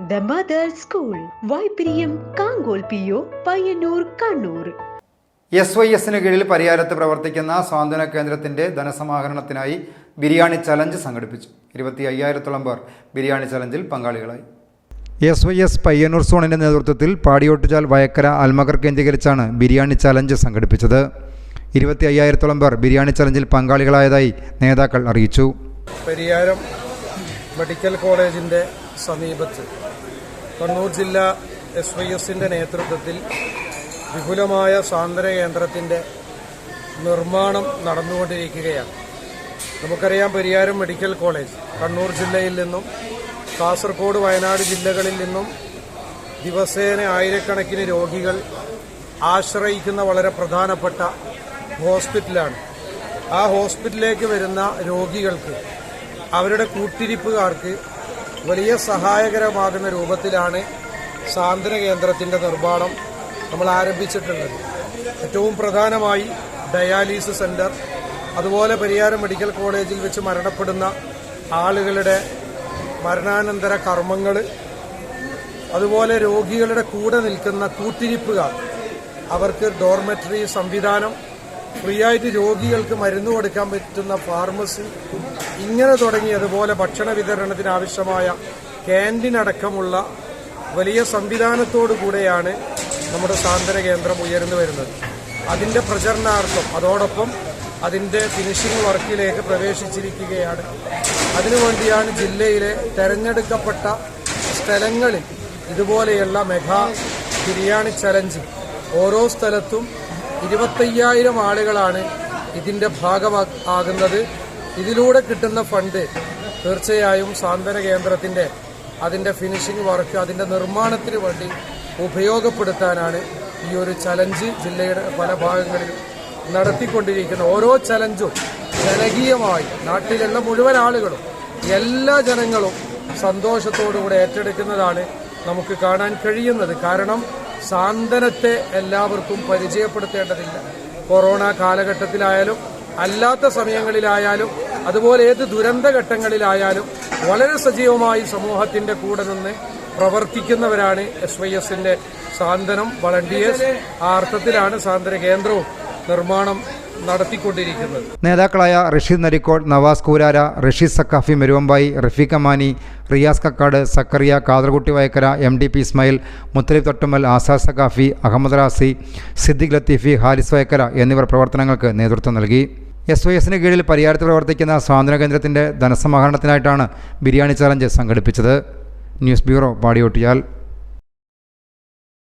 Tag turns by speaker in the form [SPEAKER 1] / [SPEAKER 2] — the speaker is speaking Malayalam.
[SPEAKER 1] The Mother School, Vaipriyam, Kangol PO, Payanur, Kannur.
[SPEAKER 2] SYSന് കീഴിൽ പരിയാരത്ത് പ്രവർത്തിക്കുന്ന സ്വാന്തന കേന്ദ്രത്തിന്റെ ധനസമാഹരണത്തിനായി ബിരിയാണി ചലഞ്ച് സംഘടിപ്പിച്ചു. 25,000-ഓളം പേർ ബിരിയാണി ചലഞ്ചിൽ പങ്കാളികളായി. SYS പയ്യന്നൂർ സോണിന്റെ നേതൃത്വത്തിൽ പാടിയോട്ടുചാൽ വയക്കര അൽമഗർ കേന്ദ്രീകരിച്ചാണ് ബിരിയാണി ചലഞ്ച് സംഘടിപ്പിച്ചത്. 25,000-ഓളം പേർ ബിരിയാണി ചലഞ്ചിൽ പങ്കാളികളായതായി നേതാക്കൾ അറിയിച്ചു.
[SPEAKER 3] പരിയാരം മെഡിക്കൽ കോളേജിന്റെ സമീപത്ത് കണ്ണൂർ ജില്ലാ SYSന്റെ നേതൃത്വത്തിൽ വിപുലമായ സ്വാതന്ത്ര്യ കേന്ദ്രത്തിൻ്റെ നിർമ്മാണം നടന്നുകൊണ്ടിരിക്കുകയാണ്. നമുക്കറിയാം, പരിയാരം മെഡിക്കൽ കോളേജ് കണ്ണൂർ ജില്ലയിൽ നിന്നും കാസർഗോഡ്, വയനാട് ജില്ലകളിൽ നിന്നും ദിവസേന ആയിരക്കണക്കിന് രോഗികൾ ആശ്രയിക്കുന്ന വളരെ പ്രധാനപ്പെട്ട ഹോസ്പിറ്റലാണ്. ആ ഹോസ്പിറ്റലിലേക്ക് വരുന്ന രോഗികൾക്ക്, അവരുടെ കൂട്ടിരിപ്പുകാർക്ക് വലിയ സഹായകരമാകുന്ന രൂപത്തിലാണ് സ്വാതന്ത്ര്യ കേന്ദ്രത്തിൻ്റെ നിർമ്മാണം നമ്മൾ ആരംഭിച്ചിട്ടുള്ളത്. ഏറ്റവും പ്രധാനമായി ഡയാലിസിസ് സെന്റർ, അതുപോലെ പരിയാരം മെഡിക്കൽ കോളേജിൽ വെച്ച് മരണപ്പെടുന്ന ആളുകളുടെ മരണാനന്തര കർമ്മങ്ങൾ, അതുപോലെ രോഗികളുടെ കൂടെ നിൽക്കുന്ന കൂട്ടിരിപ്പുകാർ, അവർക്ക് ഡോർമെറ്ററി സംവിധാനം, ഫ്രീ ആയിട്ട് രോഗികൾക്ക് മരുന്ന് കൊടുക്കാൻ പറ്റുന്ന ഫാർമസി, ഇങ്ങനെ തുടങ്ങി അതുപോലെ ഭക്ഷണ വിതരണത്തിന് ആവശ്യമായ ക്യാൻറ്റീൻ അടക്കമുള്ള വലിയ സംവിധാനത്തോടു കൂടെയാണ് നമ്മുടെ സ്വാതന്ത്ര്യ കേന്ദ്രം ഉയർന്നു വരുന്നത്. അതിൻ്റെ പ്രചരണാർത്ഥം അതോടൊപ്പം അതിൻ്റെ ഫിനിഷിംഗ് വർക്കിലേക്ക് പ്രവേശിച്ചിരിക്കുകയാണ്. അതിനുവേണ്ടിയാണ് ജില്ലയിലെ തെരഞ്ഞെടുക്കപ്പെട്ട സ്ഥലങ്ങളിൽ ഇതുപോലെയുള്ള മെഗാ ബിരിയാണി ചലഞ്ച്. ഓരോ സ്ഥലത്തും 25,000 ആളുകളാണ് ഇതിൻ്റെ ഭാഗമാകുന്നത്. ഇതിലൂടെ കിട്ടുന്ന ഫണ്ട് തീർച്ചയായും സ്വാതന്ത്ര്യ കേന്ദ്രത്തിൻ്റെ അതിൻ്റെ ഫിനിഷിംഗ് വർക്ക്, അതിൻ്റെ നിർമ്മാണത്തിന് വേണ്ടി ഉപയോഗപ്പെടുത്താനാണ് ഈ ഒരു ചലഞ്ച് ജില്ലയുടെ പല ഭാഗങ്ങളിലും നടത്തിക്കൊണ്ടിരിക്കുന്നത്. ഓരോ ചലഞ്ചും ജനകീയമായി നാട്ടിലുള്ള മുഴുവൻ ആളുകളും, എല്ലാ ജനങ്ങളും സന്തോഷത്തോടുകൂടെ ഏറ്റെടുക്കുന്നതാണ് നമുക്ക് കാണാൻ കഴിയുന്നത്. കാരണം സാന്ത്വനത്തെ എല്ലാവർക്കും പരിചയപ്പെടുത്തേണ്ടതില്ല. കൊറോണ കാലഘട്ടത്തിലായാലും അല്ലാത്ത സമയങ്ങളിലായാലും അതുപോലെ ഏത് ദുരന്തഘട്ടങ്ങളിലായാലും വളരെ സജീവമായി സമൂഹത്തിന്റെ കൂടെ നിന്ന് പ്രവർത്തിക്കുന്നവരാണ് SYSന്റെ സാന്ത്വനം വളണ്ടിയേഴ്സ്. ആ അർത്ഥത്തിലാണ് സ്വാതന്ത്ര്യ കേന്ദ്രവും നിർമ്മാണം നടത്തിക്കൊണ്ടിരിക്കുന്നത്.
[SPEAKER 2] നേതാക്കളായ റഷീദ് നരിക്കോട്, നവാസ് കൂരാര, റഷീദ് സക്കാഫി മെരുവമ്പായി, റഫീഖ് അമാനി, റിയാസ് കക്കാട്, സക്കറിയ, കാതർകുട്ടി വയക്കര, MDP ഇസ്മായിൽ, മുത്തലിബ് തൊട്ടുമൽ, ആസാദ് സക്കാഫി, അഹമ്മദ് റാസി, സിദ്ദിഖ് ലത്തീഫി, ഹാരിസ് വയക്കര എന്നിവർ പ്രവർത്തനങ്ങൾക്ക് നേതൃത്വം നൽകി. SYSന് കീഴിൽ പരിയാരത്ത് പ്രവർത്തിക്കുന്ന സ്വാതന്ത്ര്യ കേന്ദ്രത്തിൻ്റെ ധനസമാഹരണത്തിനായിട്ടാണ് ബിരിയാണി ചലഞ്ച് സംഘടിപ്പിച്ചത്. News bureau, Padiyottuchal.